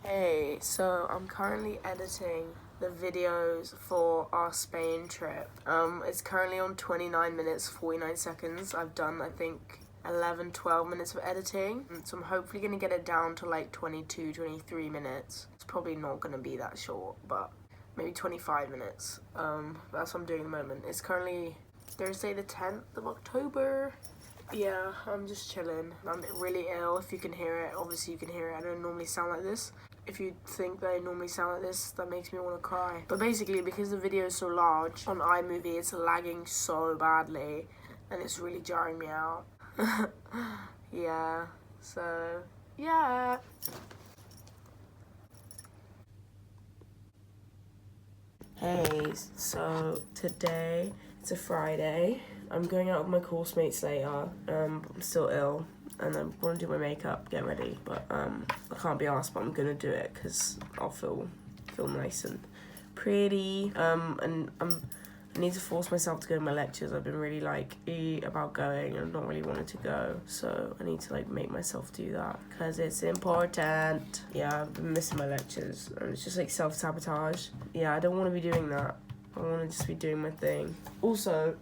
Hey, so I'm currently editing the videos for our Spain trip. It's currently on 29 minutes, 49 seconds. I've done, I think, 11, 12 minutes of editing. So I'm hopefully going to get it down to like 22, 23 minutes. It's probably not going to be that short, but maybe 25 minutes. That's what I'm doing at the moment. It's currently Thursday the 10th of October. Yeah, I'm just chilling. I'm really ill, if you can hear it. Obviously you can hear it. I don't normally sound like this. If you think that I normally sound like this, that makes me want to cry. But basically, because the video is so large, on iMovie it's lagging so badly, and it's really jarring me out. Yeah, so, yeah. Hey, so today, it's a Friday. I'm going out with my course mates later. I'm still ill, and I want to do my makeup, get ready, but I can't be asked, but I'm gonna do it because I'll feel nice and pretty. And I need to force myself to go to my lectures. I've been really about going and not really wanting to go, so I need to make myself do that because it's important. Yeah, I've been missing my lectures, and it's just self-sabotage. Yeah, I don't want to be doing that. I want to just be doing my thing. Also,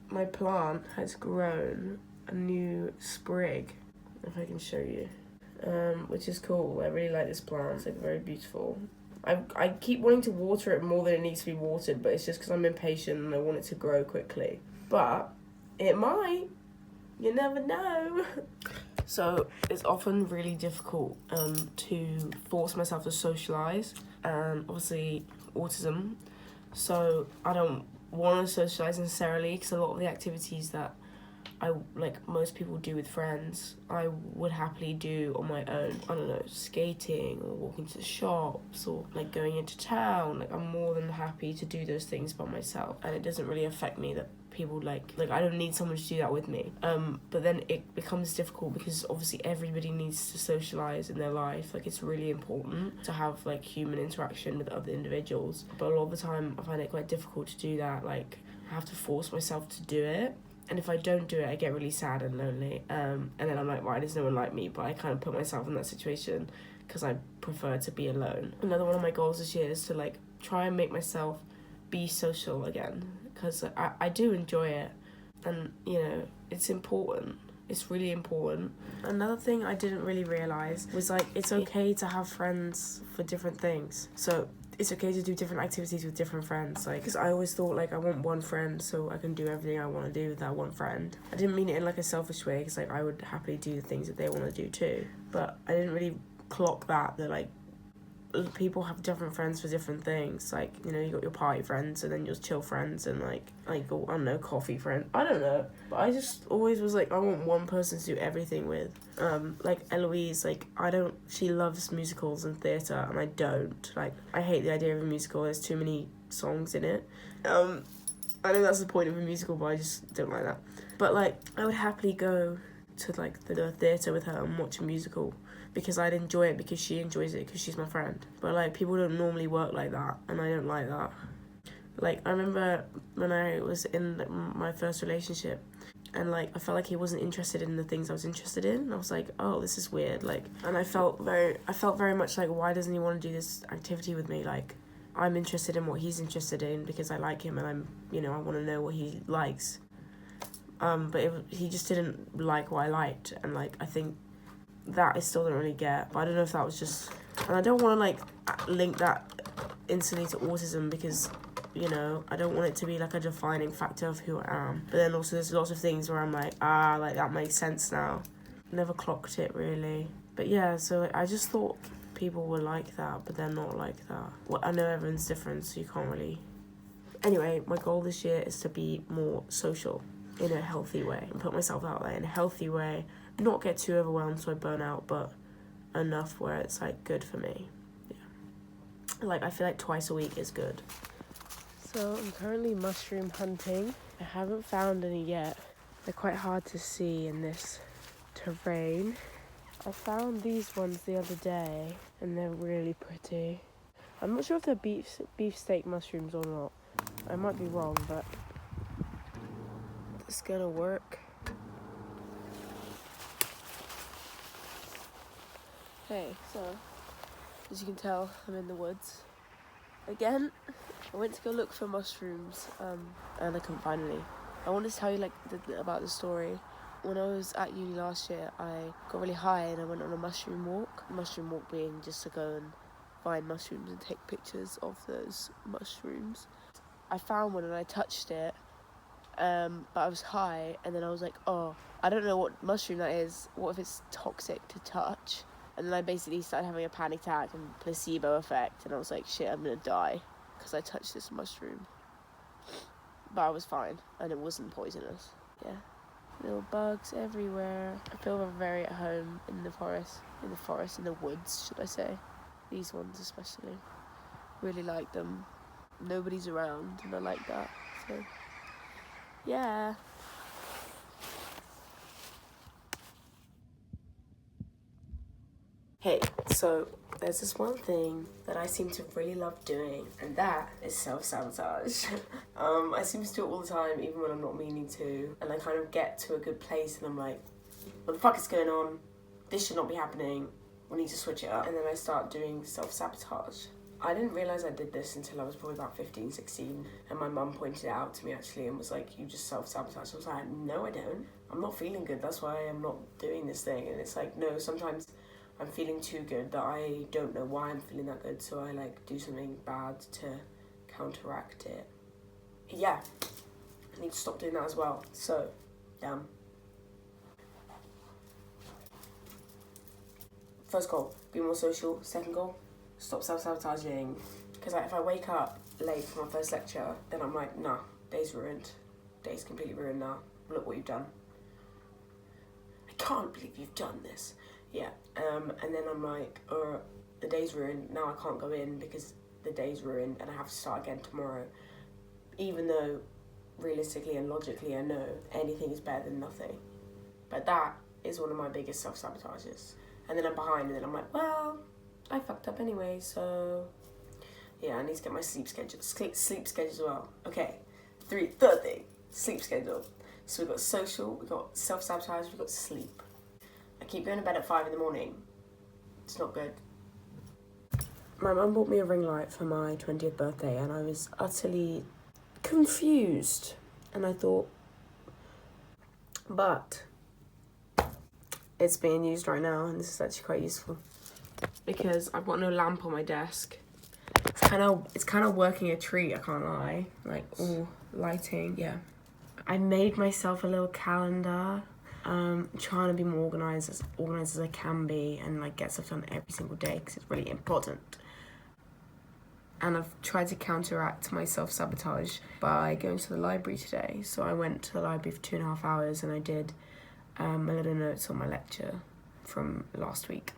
my plant has grown a new sprig, if I can show you, which is cool. I really like this plant. It's very beautiful. I keep wanting to water it more than it needs to be watered, but it's just because I'm impatient and I want it to grow quickly. But it might. You never know. So it's often really difficult to force myself to socialise, and obviously autism. So I don't want to socialise necessarily, because a lot of the activities that most people do with friends, I would happily do on my own. I don't know, skating or walking to the shops or going into town. I'm more than happy to do those things by myself, and it doesn't really affect me that people I don't need someone to do that with me. But then it becomes difficult because obviously everybody needs to socialise in their life. It's really important to have human interaction with other individuals, but a lot of the time I find it quite difficult to do that. I have to force myself to do it. And if I don't do it, I get really sad and lonely. And then I'm like, why does no one like me? But I kind of put myself in that situation because I prefer to be alone. Another one of my goals this year is to try and make myself be social again, because I do enjoy it. And, it's important. It's really important. Another thing I didn't really realise was it's okay to have friends for different things. So it's okay to do different activities with different friends, because I always thought I want one friend so I can do everything I want to do with that one friend. I didn't mean it in a selfish way, because I would happily do the things that they want to do too, but I didn't really clock that people have different friends for different things. You got your party friends and then your chill friends and I don't know, coffee friends. I don't know, but I just always was I want one person to do everything with. Eloise, she loves musicals and theatre, and I don't. I hate the idea of a musical. There's too many songs in it. I know that's the point of a musical, but I just don't like that. But I would happily go to the theatre with her and watch a musical, because I'd enjoy it because she enjoys it because she's my friend. But people don't normally work like that, and I don't like that. I remember when I was in my first relationship, and I felt he wasn't interested in the things I was interested in. And I was oh, this is weird. And I felt very much why doesn't he want to do this activity with me? I'm interested in what he's interested in because I like him, and I want to know what he likes. But he just didn't like what I liked, and I think that I still don't really get. But I don't know if that was just, and I don't want to link that instantly to autism, because I don't want it to be a defining factor of who I am. But then also there's lots of things where I'm that makes sense now. Never clocked it really. But yeah, so I just thought people were like that, but they're not like that. Well, I know everyone's different, so you can't really. Anyway, my goal this year is to be more social in a healthy way and put myself out there in a healthy way. Not get too overwhelmed so I burn out, but enough where it's good for me. Yeah. I feel twice a week is good. So I'm currently mushroom hunting. I haven't found any yet. They're quite hard to see in this terrain. I found these ones the other day and they're really pretty. I'm not sure if they're beefsteak mushrooms or not. I might be wrong, but it's gonna work. Hey, so As you can tell, I'm in the woods again. I went to go look for mushrooms, and I couldn't find any. I wanted to tell you about the story. When I was at uni last year, I got really high and I went on a mushroom walk. Mushroom walk being just to go and find mushrooms and take pictures of those mushrooms. I found one and I touched it, but I was high, and then I was like, oh, I don't know what mushroom that is. What if it's toxic to touch? And then I basically started having a panic attack and placebo effect, and I was like, shit, I'm gonna die because I touched this mushroom. But I was fine, and it wasn't poisonous. Yeah. Little bugs everywhere. I feel very at home in the forest, in the woods, should I say. These ones especially. Really like them. Nobody's around, and I like that. So, yeah. Hey, so there's this one thing that I seem to really love doing, and that is self-sabotage. I seem to do it all the time, even when I'm not meaning to, and I kind of get to a good place and I'm like, what the fuck is going on? This should not be happening. We need to switch it up. And then I start doing self-sabotage. I didn't realise I did this until I was probably about 15, 16, and my mum pointed it out to me actually and was like, you just self-sabotage. I was like, no I don't. I'm not feeling good, that's why I'm not doing this thing. And it's like, no, sometimes I'm feeling too good that I don't know why I'm feeling that good, so I like do something bad to counteract it. Yeah, I need to stop doing that as well. So, damn. First goal, be more social. Second goal, stop self-sabotaging. Because if I wake up late for my first lecture, then I'm like, nah, day's ruined. Day's completely ruined now. Look what you've done. I can't believe you've done this. Yeah, and then I'm like, the day's ruined, now I can't go in because the day's ruined and I have to start again tomorrow. Even though, realistically and logically, I know anything is better than nothing. But that is one of my biggest self-sabotages. And then I'm behind and then I'm like, well, I fucked up anyway, so... Yeah, I need to get my sleep schedule as well. Okay, third thing, sleep schedule. So we've got social, we've got self-sabotage, we've got sleep. I keep going to bed at 5 in the morning. It's not good. My mum bought me a ring light for my 20th birthday and I was utterly confused. And I thought, but it's being used right now and this is actually quite useful. Because I've got no lamp on my desk. It's kind of working a treat, I can't lie. Like, all lighting, yeah. I made myself a little calendar. Trying to be more organised as I can be and like get stuff done every single day because it's really important. And I've tried to counteract my self-sabotage by going to the library today. So I went to the library for 2.5 hours and I did my little notes on my lecture from last week.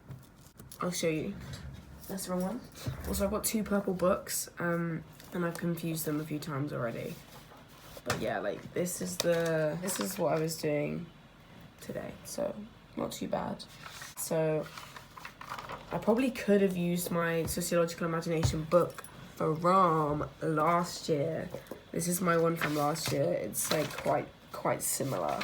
I'll show you. That's the wrong one. Also, I've got 2 purple books and I've confused them a few times already. But yeah, like this is what I was doing today, so not too bad. So I probably could have used my sociological imagination book from last year. This is my one from last year. It's like quite similar.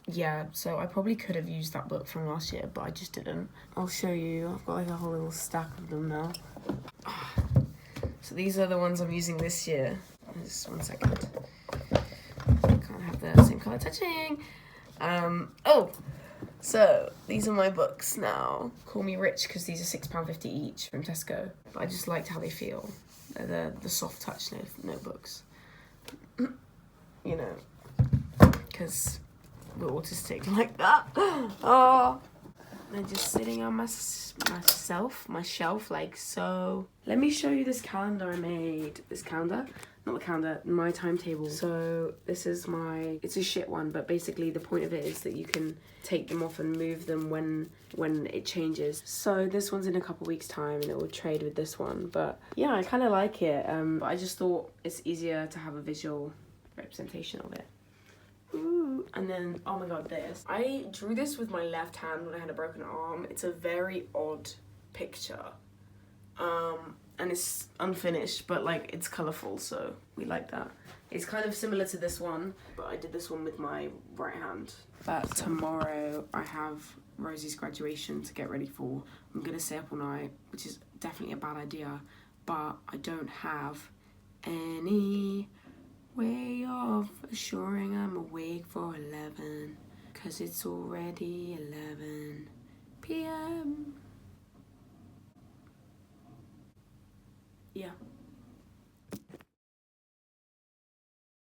Yeah, so I probably could have used that book from last year, but I just didn't. I'll show you. I've got like a whole little stack of them now. So these are the ones I'm using this year. Just 1 second. Can't have the same colour touching. So these are my books now. Call Me Rich because these are £6.50 each from Tesco. But I just liked how they feel. They're the soft touch notebooks. You know, because we're autistic like that. Oh, they're just sitting on my shelf like so. Let me show you this calendar I made. This calendar. Not the calendar, my timetable. So this is it's a shit one, but basically the point of it is that you can take them off and move them when it changes. So this one's in a couple weeks time and it will trade with this one. But yeah, I kind of like it. But I just thought it's easier to have a visual representation of it. Ooh. And then, oh my god, this. I drew this with my left hand when I had a broken arm. It's a very odd picture. And it's unfinished, but like it's colourful, so we like that. It's kind of similar to this one, but I did this one with my right hand. But tomorrow I have Rosie's graduation to get ready for. I'm gonna stay up all night, which is definitely a bad idea, but I don't have any way of assuring I'm awake for 11, cause it's already 11 p.m. Yeah.